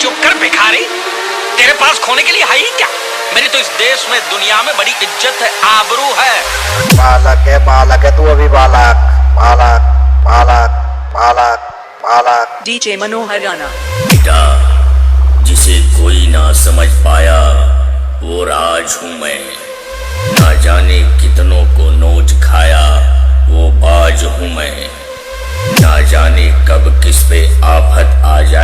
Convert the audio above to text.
चुप कर भिखारी, तेरे पास खोने के लिए है ही क्या? मेरी तो इस देश में दुनिया में बड़ी इज्जत है, आबरू है। बालक है तू अभी बालक बालक बालक बालक बालक। DJ मनोहर राणा। बेटा, जिसे कोई ना समझ पाया वो राज हूँ मैं। ना जाने कितनों को नोच खाया वो बाज हूँ मैं। ना जाने कब किस पे आफत आ जाए